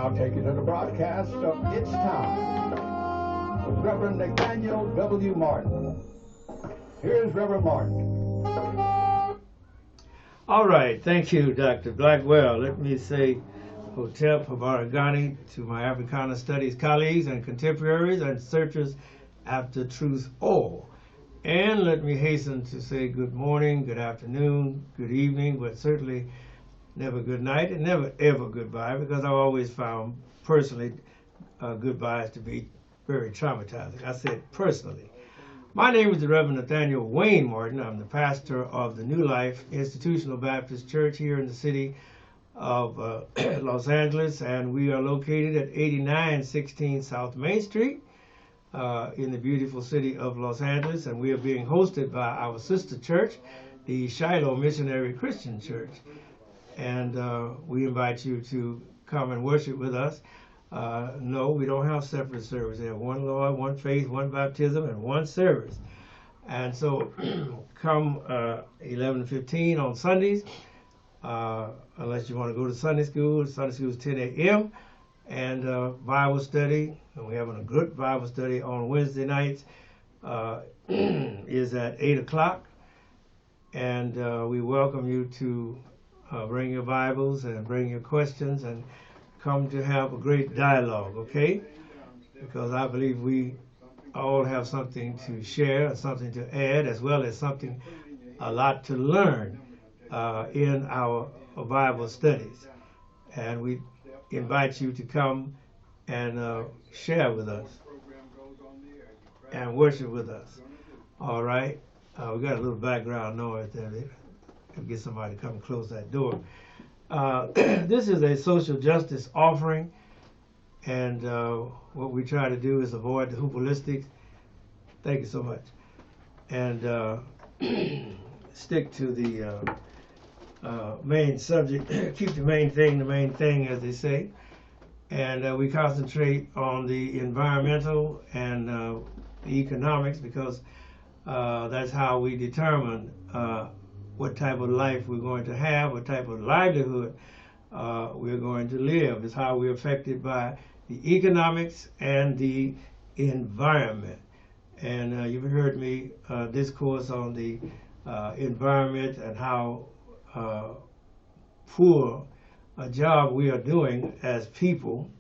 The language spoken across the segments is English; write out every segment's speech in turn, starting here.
now take you to the broadcast of It's Time with Reverend Nathaniel W. Martin. Here's Reverend Martin. All right, thank you, Dr. Blackwell. Let me say Hotep Habaragani to my Africana Studies colleagues and contemporaries and searchers after truth all. And let me hasten to say good morning, good afternoon, good evening, but certainly never good night and never ever goodbye, because I've always found personally goodbyes to be very traumatizing. I said personally. My name is the Rev.Nathaniel Wayne Martin. I'm the pastor of the New Life Institutional Baptist Church here in the city of Los Angeles, and we are located at 8916 South Main Street in the beautiful city of Los Angeles, and we are being hosted by our sister church, the Shiloh Missionary Christian Church. And we invite you to come and worship with us. No, we don't have separate service. We have one Lord, one faith, one baptism, and one service. And so come 11:15 on Sundays, unless you want to go to Sunday school. Sunday school is 10 a.m. And Bible study, and we're having a good Bible study on Wednesday nights, is at 8 o'clock. And we welcome you to bring your Bibles and bring your questions and come to have a great dialogue, okay? Because I believe we all have something to share, something to add, as well as a lot to learn in our Bible studies. And we invite you to come and share with us and worship with us. All right? We got a little background noise there. Get somebody to come and close that door. This is a social justice offering, and what we try to do is avoid the hoopalistics. Thank you so much. And stick to the main subject, keep the main thing, as they say. And we concentrate on the environmental and the economics, because that's how we determine what type of life we're going to have, what type of livelihood we're going to live. It's how we're affected by the economics and the environment. And you've heard me discourse on the environment and how poor a job we are doing as people,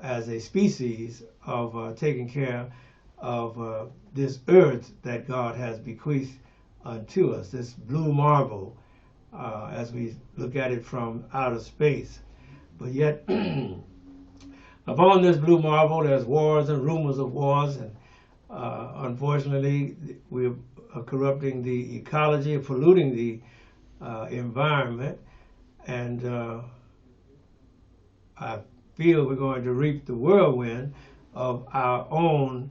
as a species, of taking care of this earth that God has bequeathed unto us, this blue marble, as we look at it from outer space. But yet, upon this blue marble, there's wars and rumors of wars, and unfortunately, we're corrupting the ecology, polluting the environment, and I feel we're going to reap the whirlwind of our own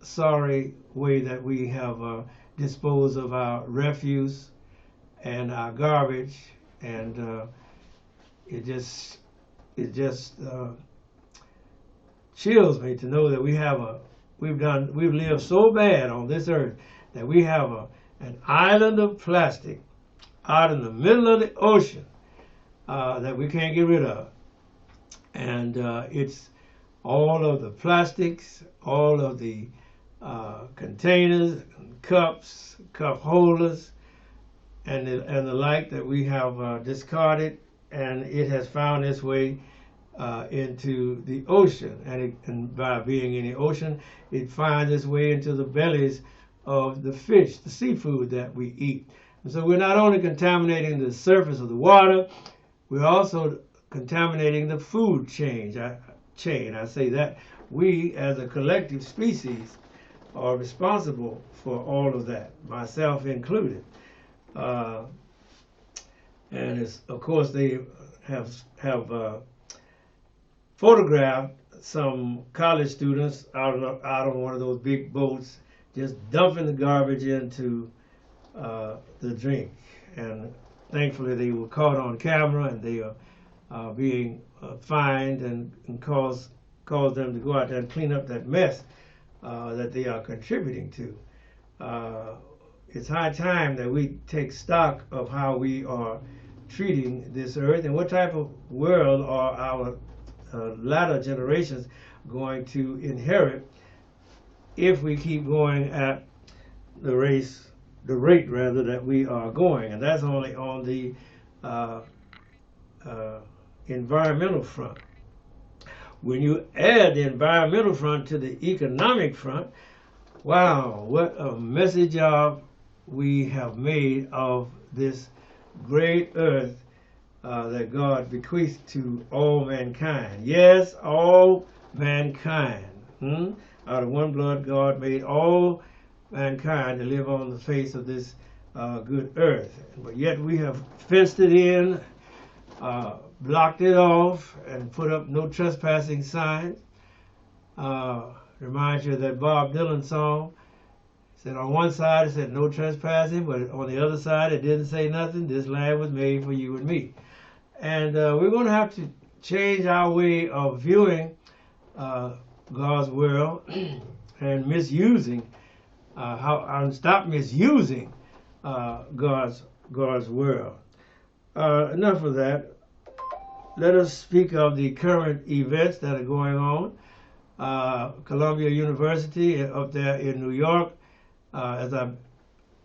sorry way that we have disposed of our refuse and our garbage, and it just chills me to know that we've lived so bad on this earth that we have an island of plastic out in the middle of the ocean that we can't get rid of, and it's all of the plastics, all of the containers, cups, cup holders, and the like that we have discarded, and it has found its way into the ocean, and by being in the ocean, it finds its way into the bellies of the fish, the seafood that we eat. And so we're not only contaminating the surface of the water, we're also contaminating the food chain. I say that we, as a collective species, are responsible for all of that, myself included. And of course, they have photographed some college students out on one of those big boats, just dumping the garbage into the drink. And thankfully, they were caught on camera, and they are being fined and cause them to go out there and clean up that mess that they are contributing to. It's high time that we take stock of how we are treating this earth, and what type of world are our latter generations going to inherit if we keep going at the rate that we are going. And that's only on the environmental front. When you add the environmental front to the economic front, wow, what a messy job we have made of this great earth that God bequeathed to all mankind. Yes, all mankind. Out of one blood, God made all mankind to live on the face of this good earth. But yet we have fenced it in, blocked it off, and put up no trespassing signs. Reminds you of that Bob Dylan song. It said on one side it said no trespassing, but on the other side it didn't say nothing. This land was made for you and me. And we're going to have to change our way of viewing God's world and misusing, stop misusing God's world. Enough of that. Let us speak of the current events that are going on. Columbia University up there in New York, as I've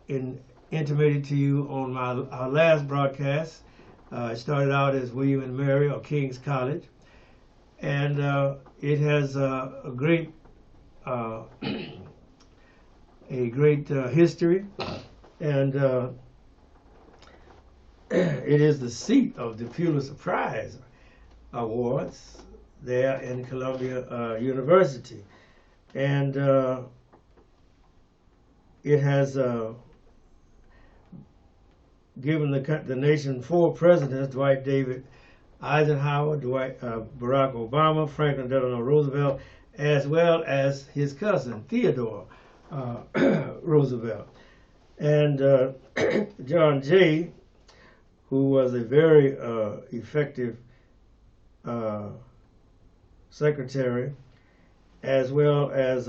intimated to you on our last broadcast, it started out as William and Mary or King's College, and it has a great history, and it is the seat of the Pulitzer Prize Awards there in Columbia University, and it has given the nation 4 presidents: Dwight David Eisenhower, Barack Obama, Franklin Delano Roosevelt, as well as his cousin Theodore Roosevelt. And John Jay, who was a very effective secretary, as well as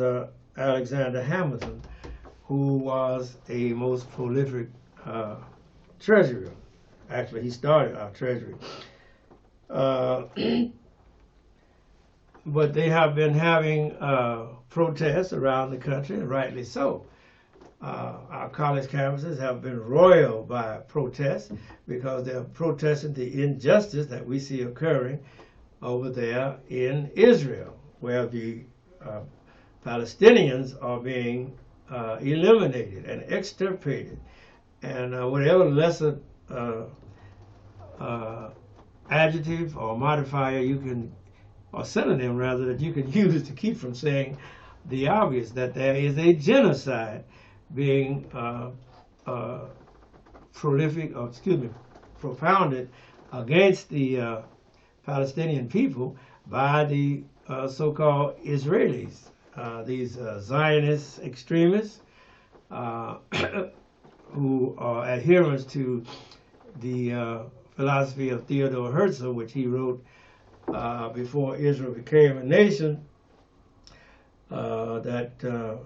Alexander Hamilton, who was a most prolific treasurer. Actually, he started our treasury. But they have been having protests around the country, and rightly so. Our college campuses have been roiled by protests because they're protesting the injustice that we see occurring over there in Israel, where the Palestinians are being eliminated and extirpated, and whatever lesser adjective or modifier you can, or synonym rather, that you can use to keep from saying the obvious, that there is a genocide being propounded against the Palestinian people by the so-called Israelis, these Zionist extremists who are adherents to the philosophy of Theodore Herzl, which he wrote before Israel became a nation, that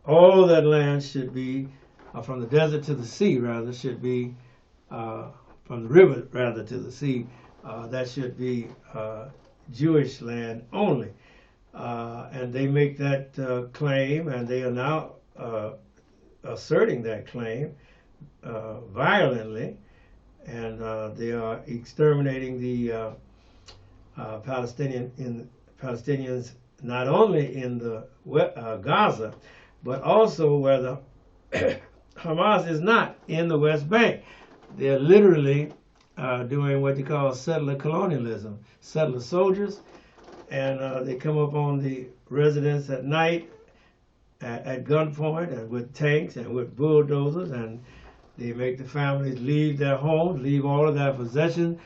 all that land should be, from the desert to the sea, rather, should be, from the river, rather, to the sea, that should be Jewish land only. And they make that claim, and they are now asserting that claim violently, and they are exterminating the Palestinians not only in the Gaza, but also where the Hamas is not, in the West Bank. They're literally doing what they call settler colonialism, settler soldiers, and they come up on the residents at night at gunpoint and with tanks and with bulldozers, and they make the families leave their homes, leave all of their possessions,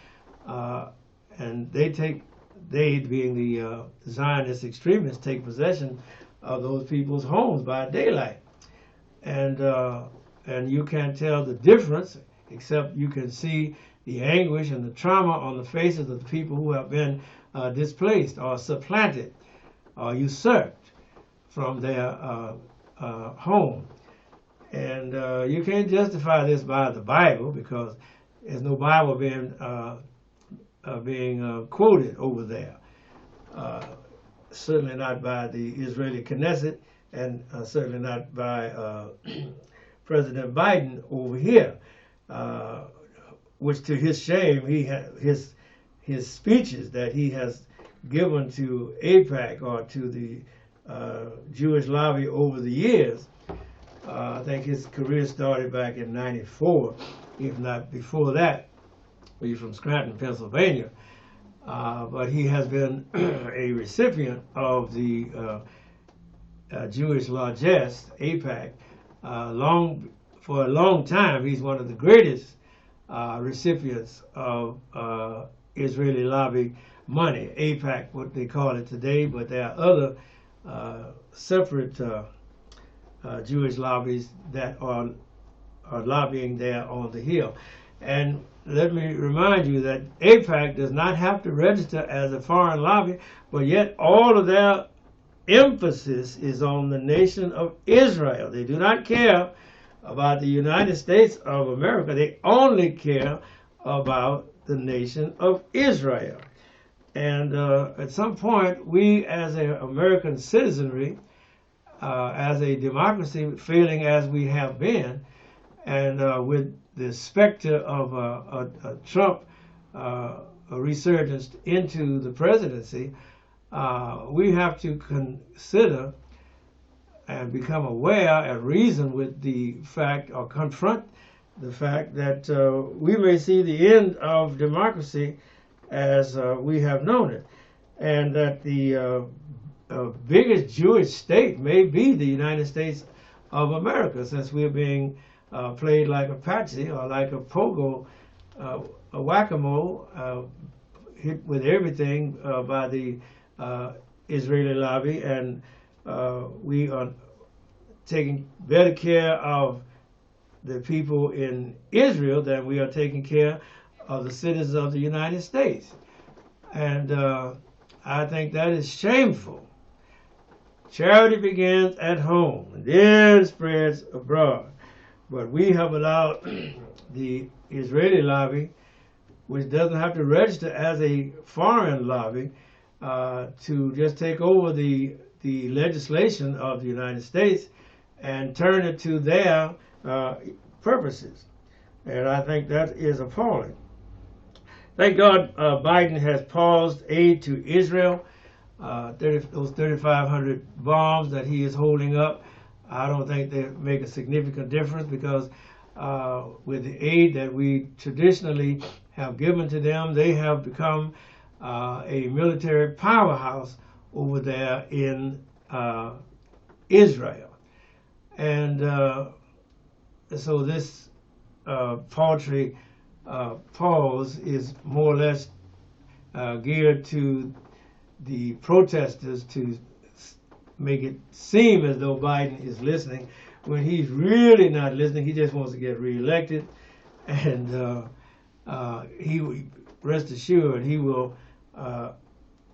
and they being the Zionist extremists, take possession of those people's homes by daylight. And you can't tell the difference, except you can see the anguish and the trauma on the faces of the people who have been displaced or supplanted or usurped from their home. And you can't justify this by the Bible, because there's no Bible being quoted over there. Certainly not by the Israeli Knesset, and certainly not by President Biden over here, which to his shame, his speeches that he has given to AIPAC or to the Jewish lobby over the years. I think his career started back in '94, if not before that. He's from Scranton, Pennsylvania. But he has been a recipient of the Jewish largesse, AIPAC, for a long time. He's one of the greatest recipients of Israeli lobby money, AIPAC, what they call it today, but there are other separate Jewish lobbies that are lobbying there on the Hill. And let me remind you that AIPAC does not have to register as a foreign lobby, but yet all of their emphasis is on the nation of Israel. They do not care about the United States of America. They only care about the nation of Israel. And at some point, we as an American citizenry, as a democracy, failing as we have been, and with the specter of a Trump a resurgence into the presidency, we have to consider and become aware and reason with the fact, or confront the fact, that we may see the end of democracy as we have known it, and that the biggest Jewish state may be the United States of America, since we're being played like a patsy or like a pogo, a whack-a-mole, hit with everything by the Israeli lobby, and we are taking better care of the people in Israel than we are taking care of the citizens of the United States. And I think that is shameful. Charity begins at home and then spreads abroad. But we have allowed the Israeli lobby, which doesn't have to register as a foreign lobby, to just take over the legislation of the United States and turn it to their purposes. And I think that is appalling. Thank God Biden has paused aid to Israel. Those 3,500 bombs that he is holding up, I don't think they make a significant difference, because with the aid that we traditionally have given to them, they have become a military powerhouse over there in Israel. And so this paltry pause is more or less geared to the protesters to make it seem as though Biden is listening, when he's really not listening. He just wants to get reelected, and he, rest assured, he will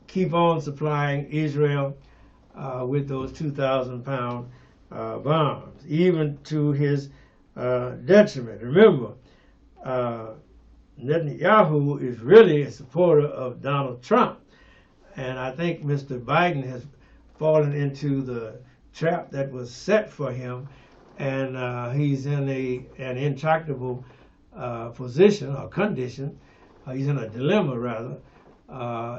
keep on supplying Israel with those 2,000-pound bombs, even to his detriment. Remember, Netanyahu is really a supporter of Donald Trump, and I think Mr. Biden has fallen into the trap that was set for him, and he's in an intractable position or condition. He's in a dilemma, rather.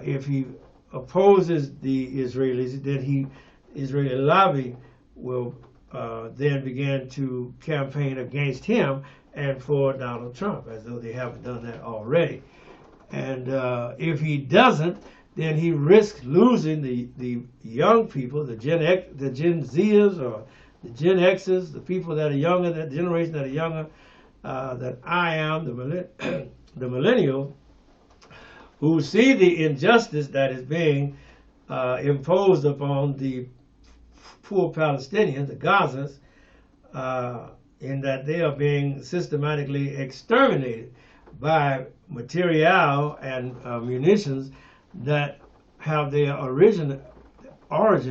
If he opposes the Israelis, then Israeli lobby will then begin to campaign against him and for Donald Trump, as though they haven't done that already. And if he doesn't, then he risks losing the young people, the Gen Zers or the Gen Xers, the people that are younger, that generation that are younger than I am, the millennial, who see the injustice that is being imposed upon the poor Palestinians, the Gazans, in that they are being systematically exterminated by material and munitions that have their origin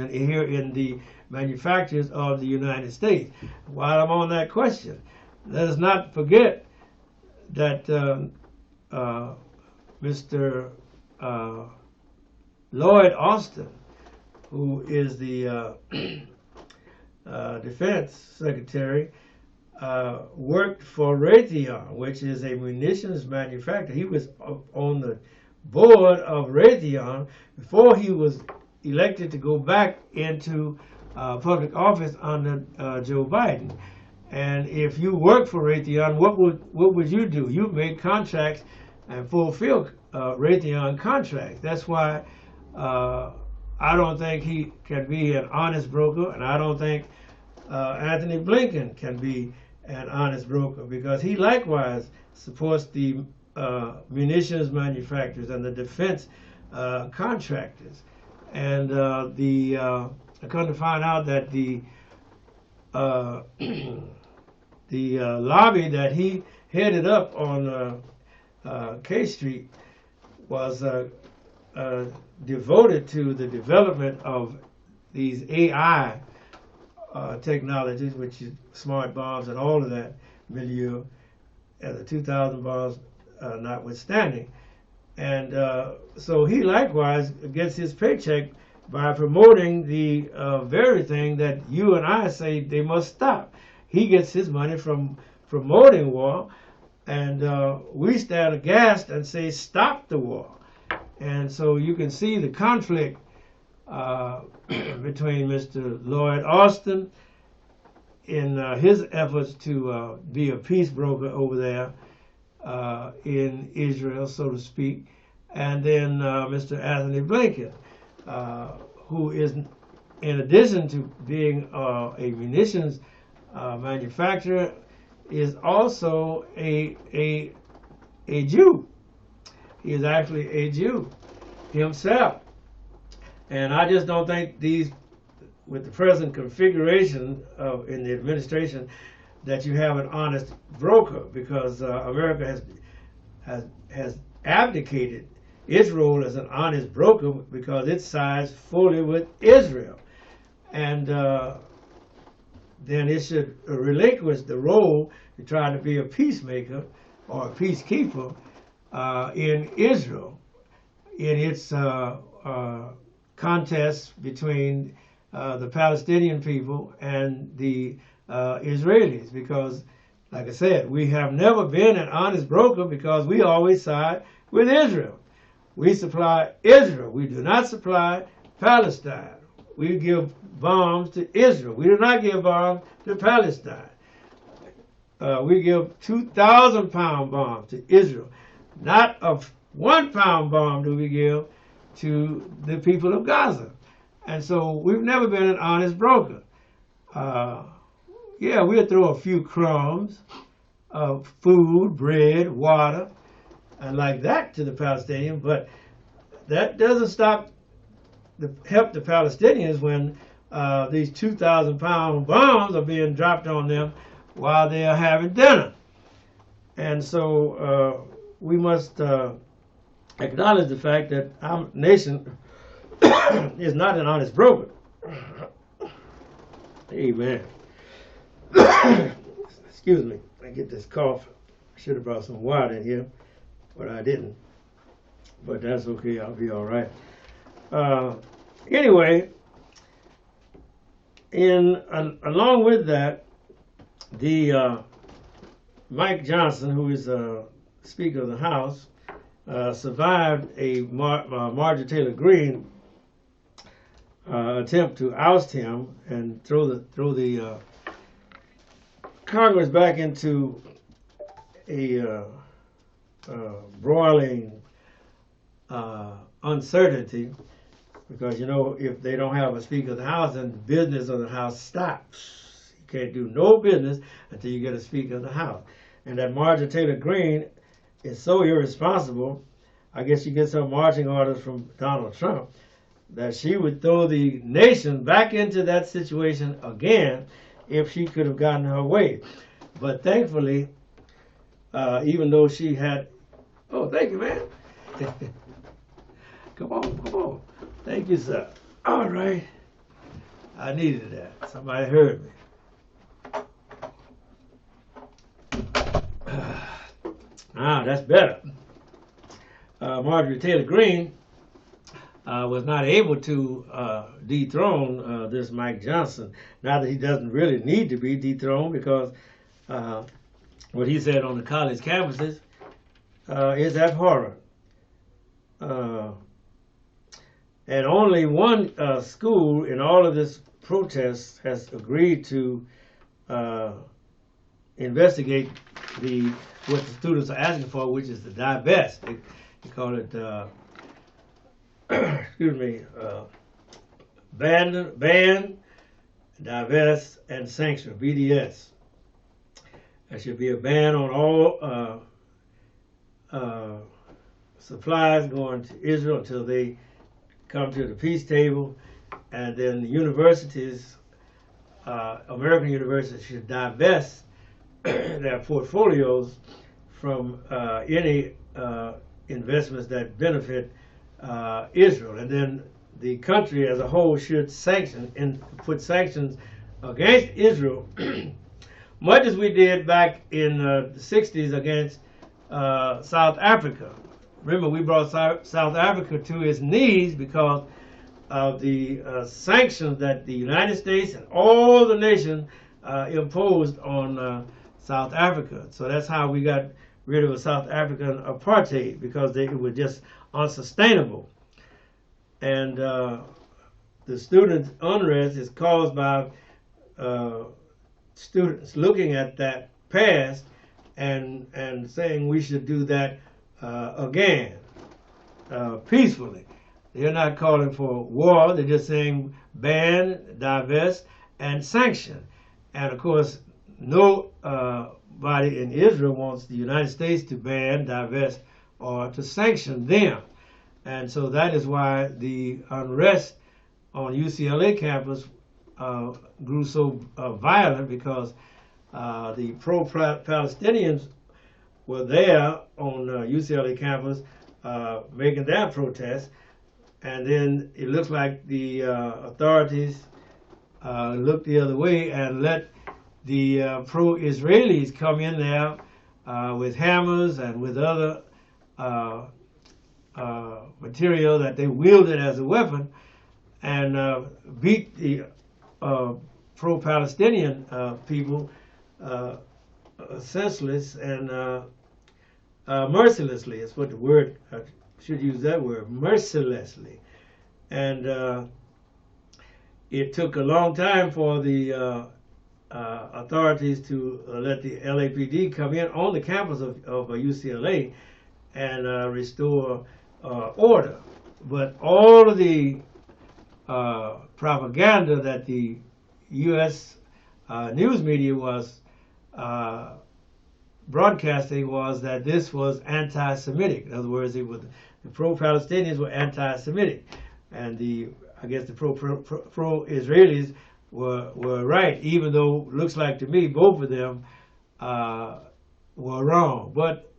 here in the manufacturers of the United States. While I'm on that question, let us not forget that Mr. Lloyd Austin, who is the Defense Secretary, worked for Raytheon, which is a munitions manufacturer. He was on the board of Raytheon before he was elected to go back into public office under Joe Biden. And if you work for Raytheon, what would you do? You make contracts and fulfill Raytheon contracts. That's why I don't think he can be an honest broker, and I don't think Anthony Blinken can be an honest broker, because he likewise supports the munitions manufacturers and the defense contractors. And I come to find out that the lobby that he headed up on K Street was devoted to the development of these AI technologies, which is smart bombs and all of that milieu, and the 2000 bombs notwithstanding. And so he likewise gets his paycheck by promoting the very thing that you and I say they must stop. He gets his money from promoting war, and we stand aghast and say stop the war. And so you can see the conflict between Mr. Lloyd Austin in his efforts to be a peace broker over there in Israel, so to speak, and then Mr. Anthony Blinken, who is, in addition to being a munitions manufacturer, is also a Jew. He is actually a Jew himself. And I just don't think these, with the present configuration in the administration, that you have an honest broker, because America has abdicated its role as an honest broker because it sides fully with Israel. And then it should relinquish the role to try to be a peacemaker or a peacekeeper in Israel in its contest between the Palestinian people and the Israelis, because, like I said, we have never been an honest broker because we always side with Israel. We supply Israel. We do not supply Palestine. We give bombs to Israel. We do not give bombs to Palestine. We give 2,000-pound bombs to Israel. Not a 1-pound bomb do we give to the people of Gaza. And so we've never been an honest broker. Yeah, we'll throw a few crumbs of food, bread, water, and like that to the Palestinians, but that doesn't help the Palestinians when these 2,000-pound bombs are being dropped on them while they are having dinner. And so we must acknowledge the fact that our nation is not an honest broker. Amen. Excuse me, I get this cough. I should have brought some water in here, but I didn't. But that's okay, I'll be all right. Anyway, along with that, the Mike Johnson, who is Speaker of the House, survived a Marjorie Taylor Greene attempt to oust him and throw the Congress back into a broiling uncertainty, because, you know, if they don't have a Speaker of the House, then the business of the House stops. You can't do no business until you get a Speaker of the House. And that Marjorie Taylor Greene is so irresponsible, I guess she gets her marching orders from Donald Trump, that she would throw the nation back into that situation again if she could have gotten her way. But thankfully, even though she had... Oh, thank you, man. Come on. Thank you, sir. All right. I needed that. Somebody heard me. That's better. Marjorie Taylor Greene was not able to dethrone this Mike Johnson. Not that he doesn't really need to be dethroned, because what he said on the college campuses is abhorrent. And only one school in all of this protest has agreed to investigate what the students are asking for, which is to divest. They call it ban, divest, and sanction, BDS. There should be a ban on all supplies going to Israel until they come to the peace table, and then the universities, American universities, should divest their portfolios from any investments that benefit Israel, and then the country as a whole should sanction and put sanctions against Israel, much as we did back in the 60s against South Africa. Remember, we brought South Africa to its knees because of the sanctions that the United States and all the nations imposed on South Africa. So that's how we got rid of a South African apartheid, because it was just unsustainable. And the student unrest is caused by students looking at that past and saying we should do that again, peacefully. They're not calling for war. They're just saying ban, divest, and sanction. And of course, nobody in Israel wants the United States to ban, divest, or to sanction them. And so that is why the unrest on UCLA campus grew so violent, because the pro-Palestinians were there on UCLA campus making their protest, and then it looks like the authorities looked the other way and let the pro-Israelis come in there with hammers and with other material that they wielded as a weapon, and beat the pro-Palestinian people senseless and mercilessly. Is what the word, I should use that word, mercilessly. And it took a long time for the authorities to let the LAPD come in on the campus of UCLA and restore order. But all of the propaganda that the U.S. News media was broadcasting was that this was anti-Semitic. In other words, the pro-Palestinians were anti-Semitic, and I guess the pro-Israelis were right, even though it looks like to me both of them were wrong. But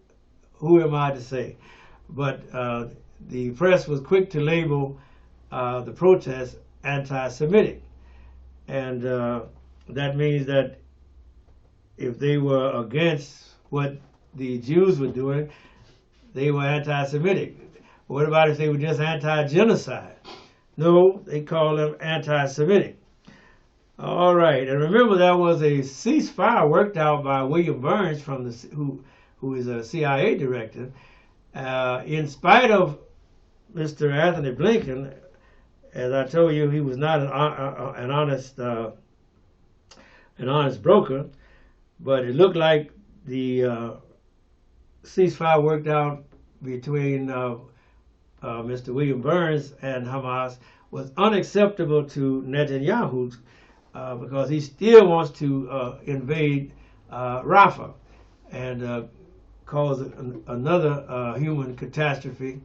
who am I to say? But the press was quick to label the protest anti-Semitic, and that means that if they were against what the Jews were doing, they were anti-Semitic. What about if they were just anti-genocide? No, they call them anti-Semitic. All right, and remember there was a ceasefire worked out by William Burns, from who is a CIA director, in spite of Mr. Anthony Blinken. As I told you, he was not an honest broker, but it looked like the ceasefire worked out between Mr. William Burns and Hamas was unacceptable to Netanyahu, because he still wants to invade Rafah and cause another human catastrophe,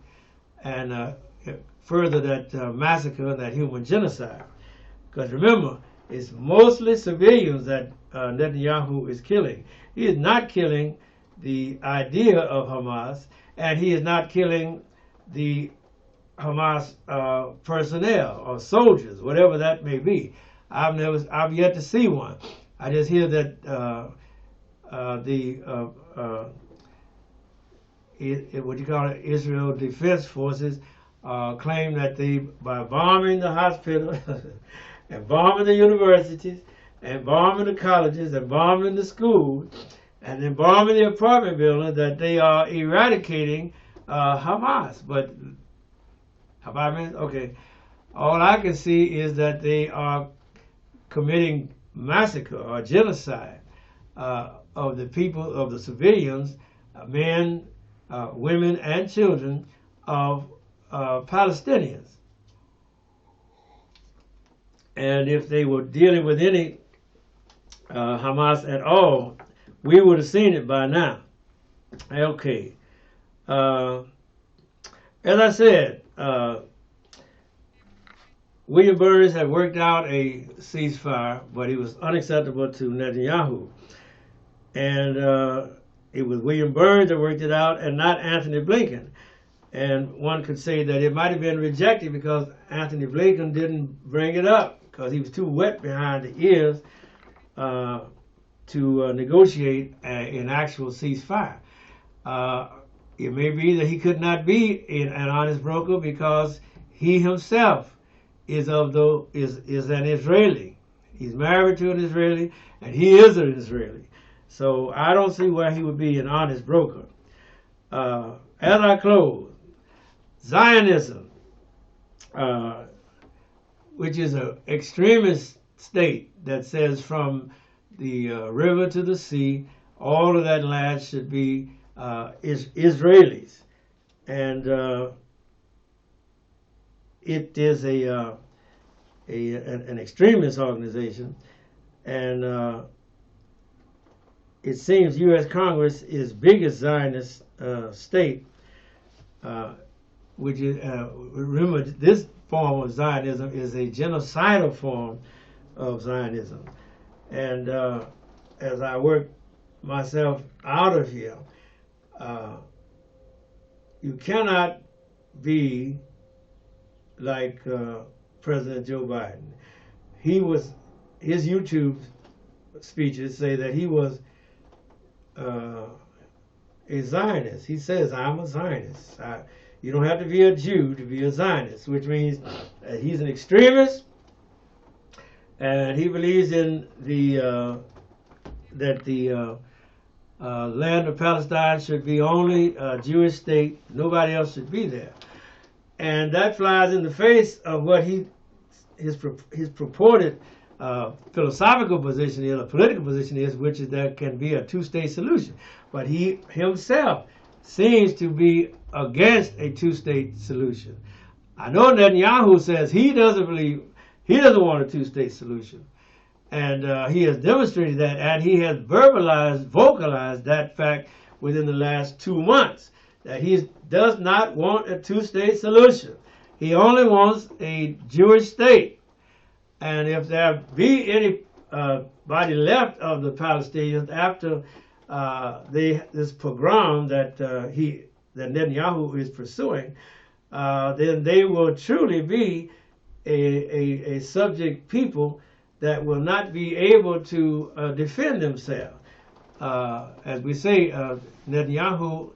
and further that massacre, that human genocide. Because remember, it's mostly civilians that Netanyahu is killing. He is not killing the idea of Hamas, and he is not killing the Hamas personnel or soldiers, whatever that may be. I've yet to see one. I just hear that what you call it, Israel Defense Forces, claim that they, by bombing the hospital and bombing the universities and bombing the colleges and bombing the schools and then bombing the apartment buildings, that they are eradicating Hamas. But have I meant? Okay. All I can see is that they are committing massacre or genocide of the people, of the civilians, men, women, and children of Palestinians. And if they were dealing with any Hamas at all, we would have seen it by now. Okay. As I said, William Burns had worked out a ceasefire, but it was unacceptable to Netanyahu. And it was William Burns that worked it out and not Anthony Blinken. And one could say that it might have been rejected because Anthony Blinken didn't bring it up because he was too wet behind the ears to negotiate an actual ceasefire. It may be that he could not be an honest broker because he himself is an Israeli. He's married to an Israeli, and he is an Israeli. So I don't see why he would be an honest broker. As I close, Zionism, which is an extremist state that says from the river to the sea, all of that land should be Israelis. And it is an extremist organization, and it seems U.S. Congress is biggest Zionist state, which is remember this form of Zionism is a genocidal form of Zionism, and as I work myself out of here, you cannot be like President Joe Biden. His YouTube speeches say that he was a Zionist. He says, I'm a Zionist. You don't have to be a Jew to be a Zionist, which means that he's an extremist, and he believes in that the land of Palestine should be only a Jewish state. Nobody else should be there. And that flies in the face of what his purported philosophical position is, a political position is, which is there can be a two-state solution. But he himself seems to be against a two-state solution. I know Netanyahu says he doesn't want a two-state solution. And he has demonstrated that, and he has vocalized that fact within the last 2 months, that he does not want a two-state solution. He only wants a Jewish state. And if there be any body left of the Palestinians after this pogrom that Netanyahu is pursuing, then they will truly be a subject people that will not be able to defend themselves. As we say, Netanyahu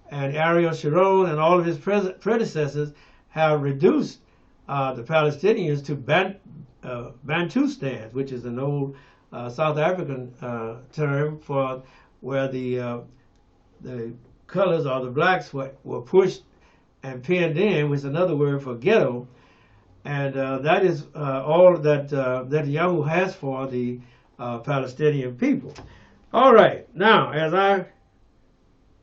and Ariel Sharon and all of his predecessors have reduced the Palestinians to Bantustans, which is an old South African term for where the colors or the blacks were pushed and pinned in, which is another word for ghetto. And that is all that Netanyahu has for the Palestinian people. All right, now as I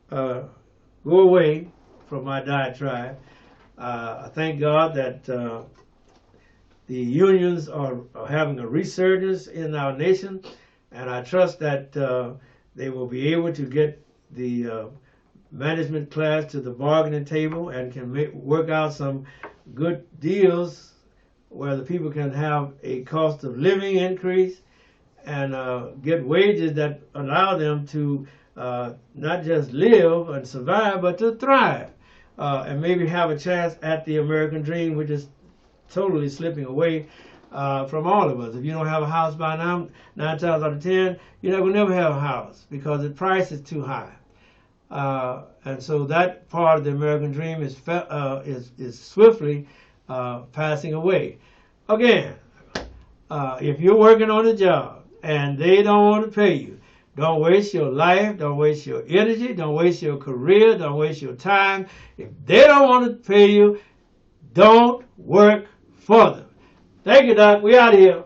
go away from my diatribe, I thank God that the unions are having a resurgence in our nation, and I trust that they will be able to get the management class to the bargaining table and can work out some good deals where the people can have a cost of living increase and get wages that allow them to not just live and survive, but to thrive, and maybe have a chance at the American dream, which is totally slipping away from all of us. If you don't have a house by now, 9 times out of 10, you're not going to never have a house because the price is too high. And so that part of the American dream is swiftly passing away. Again, if you're working on a job and they don't want to pay you, don't waste your life, don't waste your energy, don't waste your career, don't waste your time. If they don't want to pay you, don't work for them. Thank you, Doc. We out of here.